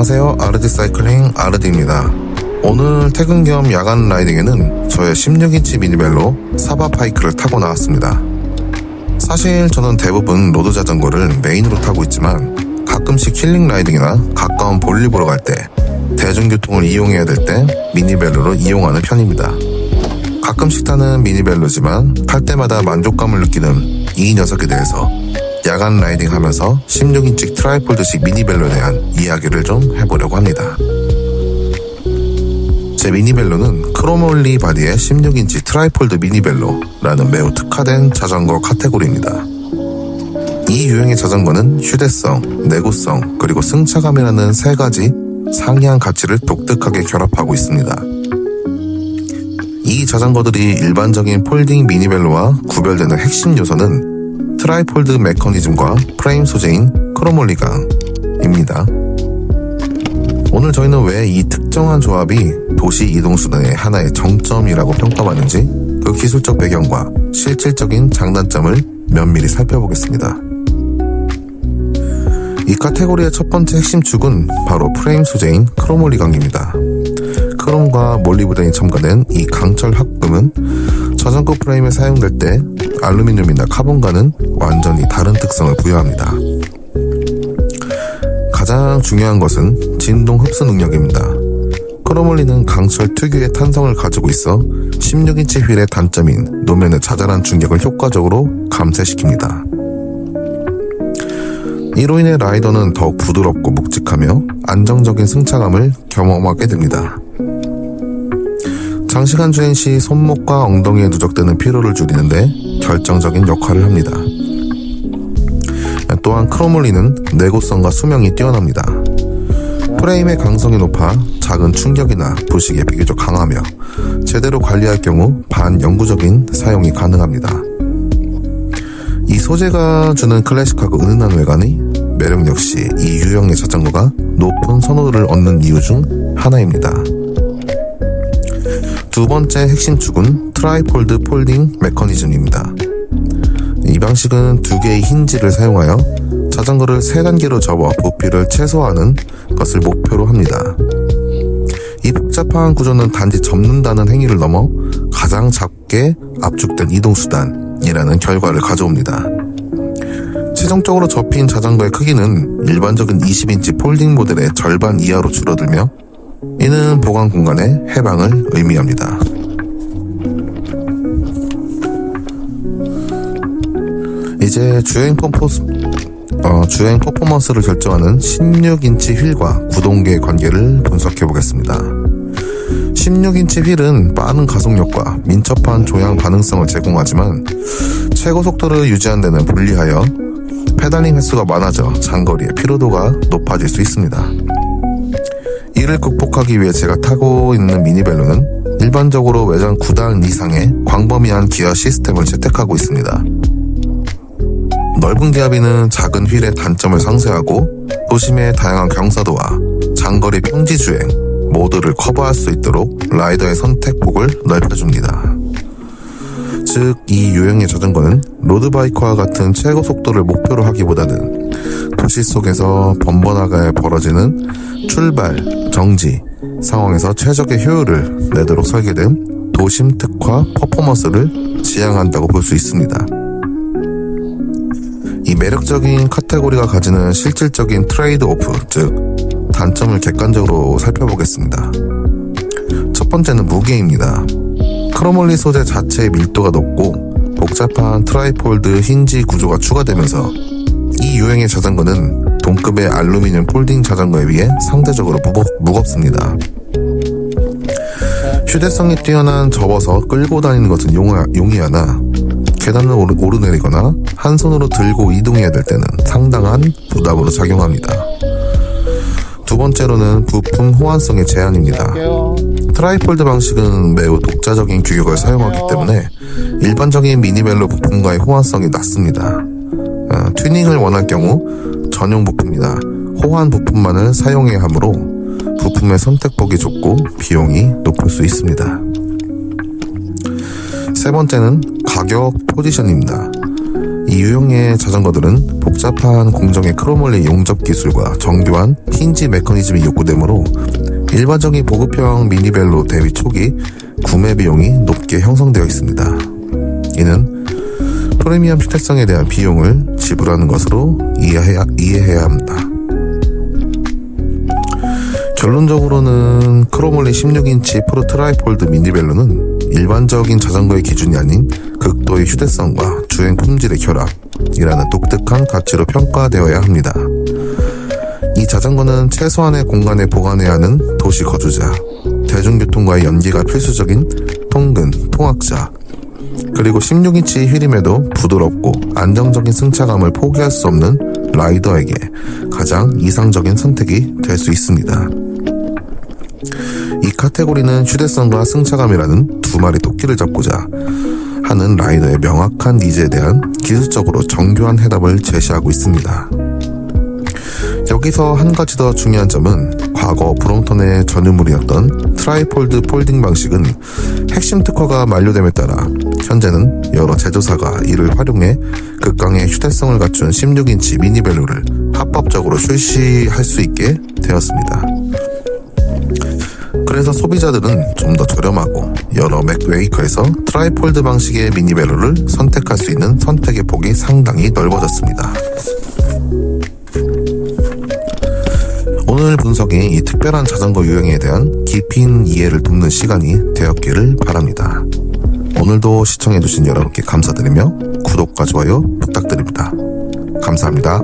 안녕하세요. 아르디 사이클링 아르디입니다. 오늘 퇴근 겸 야간 라이딩에는 저의 16인치 미니벨로 사바파이크를 타고 나왔습니다. 사실 저는 대부분 로드 자전거를 메인으로 타고 있지만 가끔씩 힐링 라이딩이나 가까운 볼일 보러 갈 때, 대중교통을 이용해야 될 때 미니벨로를 이용하는 편입니다. 가끔씩 타는 미니벨로지만 탈 때마다 만족감을 느끼는 이 녀석에 대해서 야간 라이딩 하면서 16인치 트라이폴드식 미니벨로에 대한 이야기를 좀 해보려고 합니다. 제 미니벨로는 크롬올리 바디의 16인치 트라이폴드 미니벨로라는 매우 특화된 자전거 카테고리입니다. 이 유형의 자전거는 휴대성, 내구성, 그리고 승차감이라는 세 가지 상이한 가치를 독특하게 결합하고 있습니다. 이 자전거들이 일반적인 폴딩 미니벨로와 구별되는 핵심 요소는 트라이폴드 메커니즘과 프레임 소재인 크롬올리강입니다. 오늘 저희는 왜 이 특정한 조합이 도시 이동수단의 하나의 정점이라고 평가받는지 그 기술적 배경과 실질적인 장단점을 면밀히 살펴보겠습니다. 이 카테고리의 첫 번째 핵심 축은 바로 프레임 소재인 크롬올리강입니다. 크롬과 몰리브덴이 첨가된 이 강철 합금은 자전거 프레임에 사용될 때 알루미늄이나 카본과는 완전히 다른 특성을 부여합니다. 가장 중요한 것은 진동 흡수 능력입니다. 크롬올리는 강철 특유의 탄성을 가지고 있어 16인치 휠의 단점인 노면의 자잘한 충격을 효과적으로 감쇄시킵니다. 이로 인해 라이더는 더욱 부드럽고 묵직하며 안정적인 승차감을 경험하게 됩니다. 장시간 주행 시 손목과 엉덩이에 누적되는 피로를 줄이는데 결정적인 역할을 합니다. 또한 크롬올리는 내구성과 수명이 뛰어납니다. 프레임의 강성이 높아 작은 충격이나 부식에 비교적 강하며 제대로 관리할 경우 반영구적인 사용이 가능합니다. 이 소재가 주는 클래식하고 은은한 외관이 매력 역시 이 유형의 자전거가 높은 선호도를 얻는 이유 중 하나입니다. 두 번째 핵심 축은 트라이폴드 폴딩 메커니즘입니다. 이 방식은 두 개의 힌지를 사용하여 자전거를 세 단계로 접어 부피를 최소화하는 것을 목표로 합니다. 이 복잡한 구조는 단지 접는다는 행위를 넘어 가장 작게 압축된 이동수단이라는 결과를 가져옵니다. 최종적으로 접힌 자전거의 크기는 일반적인 20인치 폴딩 모델의 절반 이하로 줄어들며 이는 보관 공간의 해방을 의미합니다. 이제 주행 퍼포먼스를 결정하는 16인치 휠과 구동계의 관계를 분석해 보겠습니다. 16인치 휠은 빠른 가속력과 민첩한 조향 반응성을 제공하지만 최고 속도를 유지하는 데는 불리하여 페달링 횟수가 많아져 장거리의 피로도가 높아질 수 있습니다. 이를 극복하기 위해 제가 타고 있는 미니벨로는 일반적으로 외장 9단 이상의 광범위한 기어 시스템을 채택하고 있습니다. 넓은 기압비는 작은 휠의 단점을 상쇄하고 도심의 다양한 경사도와 장거리 평지 주행 모두를 커버할 수 있도록 라이더의 선택폭을 넓혀줍니다. 즉, 이 유형의 자전거는 로드바이크와 같은 최고 속도를 목표로 하기보다는 도시 속에서 번번하게 벌어지는 출발, 정지 상황에서 최적의 효율을 내도록 설계된 도심 특화 퍼포먼스를 지향한다고 볼 수 있습니다. 이 매력적인 카테고리가 가지는 실질적인 트레이드 오프, 즉 단점을 객관적으로 살펴보겠습니다. 첫 번째는 무게입니다. 크롬올리 소재 자체의 밀도가 높고 복잡한 트라이폴드 힌지 구조가 추가되면서 이 유형의 자전거는 동급의 알루미늄 폴딩 자전거에 비해 상대적으로 무겁습니다. 휴대성이 뛰어난 접어서 끌고 다니는 것은 용이하나 계단을 오르내리거나 한 손으로 들고 이동해야 될 때는 상당한 부담으로 작용합니다. 두 번째로는 부품 호환성의 제한입니다. 트라이폴드 방식은 매우 독자적인 규격을 사용하기 때문에 일반적인 미니벨로 부품과의 호환성이 낮습니다. 튜닝을 원할 경우 전용 부품이나 호환 부품만을 사용해야 하므로 부품의 선택폭이 좁고 비용이 높을 수 있습니다. 세 번째는 가격 포지션입니다. 이 유형의 자전거들은 복잡한 공정의 크롬올리 용접 기술과 정교한 힌지 메커니즘이 요구되므로 일반적인 보급형 미니벨로 대비 초기 구매 비용이 높게 형성되어 있습니다. 이는 프리미엄 휴대성에 대한 비용을 지불하는 것으로 이해해야 합니다. 결론적으로는 크롬올리 16인치 프로 트라이폴드 미니벨로는 일반적인 자전거의 기준이 아닌 극도의 휴대성과 주행 품질의 결합이라는 독특한 가치로 평가되어야 합니다. 이 자전거는 최소한의 공간에 보관해야 하는 도시 거주자, 대중교통과의 연계가 필수적인 통근, 통학자, 그리고 16인치 휠임에도 부드럽고 안정적인 승차감을 포기할 수 없는 라이더에게 가장 이상적인 선택이 될 수 있습니다. 이 카테고리는 휴대성과 승차감이라는 두 마리 토끼를 잡고자 하는 라이더의 명확한 니즈에 대한 기술적으로 정교한 해답을 제시하고 있습니다. 여기서 한 가지 더 중요한 점은 과거 브롬톤의 전유물이었던 트라이폴드 폴딩 방식은 핵심 특허가 만료됨에 따라 현재는 여러 제조사가 이를 활용해 극강의 휴대성을 갖춘 16인치 미니벨로를 합법적으로 출시할 수 있게 되었습니다. 그래서 소비자들은 좀 더 저렴하고 여러 메이커에서 트라이폴드 방식의 미니벨로를 선택할 수 있는 선택의 폭이 상당히 넓어졌습니다. 오늘 분석이 이 특별한 자전거 유형에 대한 깊이 있는 이해를 돕는 시간이 되었기를 바랍니다. 오늘도 시청해주신 여러분께 감사드리며 구독과 좋아요 부탁드립니다. 감사합니다.